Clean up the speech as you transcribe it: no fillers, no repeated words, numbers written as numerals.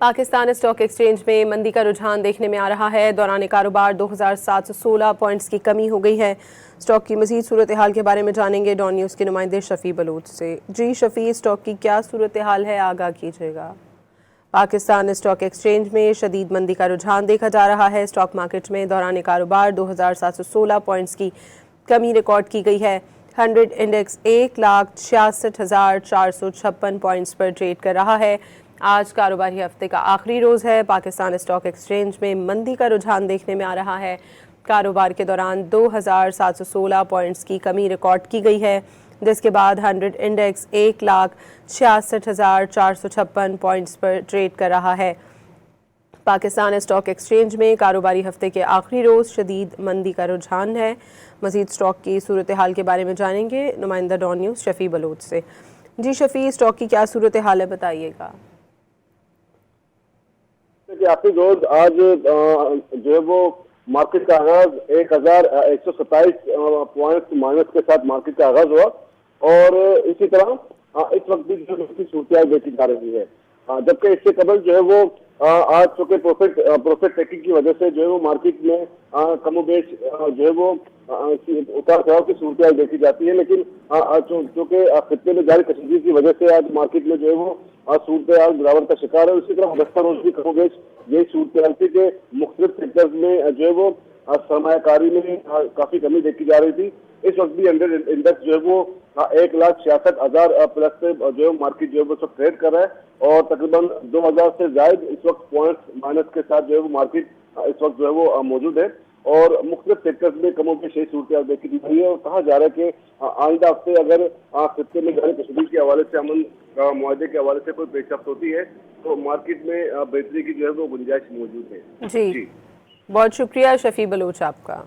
Pakistan stock exchange में मंदी का रुझान देखने में आ रहा है। दौरान कारोबार 2716 पॉइंट्स की कमी हो गई है। स्टॉक की मजीद सूरत हाल के बारे में जानेंगे डॉन न्यूज़ के नुमाइंदे शफी बलोच से। जी शफी, स्टॉक की क्या सूरत हाल है, आगाह कीजिएगा। पाकिस्तान स्टॉक एक्सचेंज में शदीद मंदी का रुझान देखा जा रहा है। स्टॉक मार्केट में दौरान कारोबार 2716 पॉइंट्स की कमी रिकॉर्ड की गई है। 100 इंडेक्स 1,66,456 पॉइंट्स पर ट्रेड कर रहा है। आज कारोबारी हफ्ते का आखिरी रोज़ है। पाकिस्तान स्टॉक एक्सचेंज में मंदी का रुझान देखने में आ रहा है। कारोबार के दौरान 2716 पॉइंट्स की कमी रिकॉर्ड की गई है, जिसके बाद 100 इंडेक्स 1,66,456 पॉइंट्स पर ट्रेड कर रहा है। पाकिस्तान स्टॉक एक्सचेंज में कारोबारी हफ्ते के आखिरी रोज़ शदीद मंदी का रुझान है। मज़ीद स्टॉक की सूरत हाल के बारे में जानेंगे नुमाइंदा डॉन न्यूज़ शफी बलोच से। जी शफी, स्टॉक की क्या सूरत हाल है, बताइएगा। आखिरी रोज आज जो है वो मार्केट का आगाज 1127 पॉइंट माइनस के साथ मार्केट का आगाज हुआ और इसी तरह इस वक्त भी जो सूरत देखी जा रही है। जबकि इससे कबल जो है वो आज चूंकि प्रॉफिट टेकिंग की वजह से जो है वो मार्केट में कमोबेश जो है वो उतार चढ़ाव की सूरत देखी जाती है, लेकिन चूंकि खिते में जारी कशीदगी की वजह से आज मार्केट में जो है वो सूरत गिरावट का शिकार है। उसी तरह गुज़श्ता रोज भी कमोबेश यही सूरत थी कि मुख्तलिफ सेक्टर्स में जो है वो सरमायाकारी में काफी कमी देखी जा रही थी। इस वक्त भी अंडर इंडेक्स जो है वो 1,66,000 प्लस से जो है मार्केट जो है वो सब ट्रेड कर रहा है और तकरीबन 2000 से ज्यादा इस वक्त पॉइंट माइनस के साथ जो है वो मार्केट इस वक्त जो है वो मौजूद है और मुख्तलिफ सेक्टर्स में कमोबेश यही सूरत देखी जा रही है। और कहा जा रहा है कि आइंदा हफ्ते अगर खिते में जारी कशीदगी के हवाले से अमन मुआहदे के हवाले से कोई पेशरफ्त होती है तो मार्केट में बेहतरी की जो है वो गुंजाइश मौजूद है। जी बहुत शुक्रिया शफी बलोच आपका।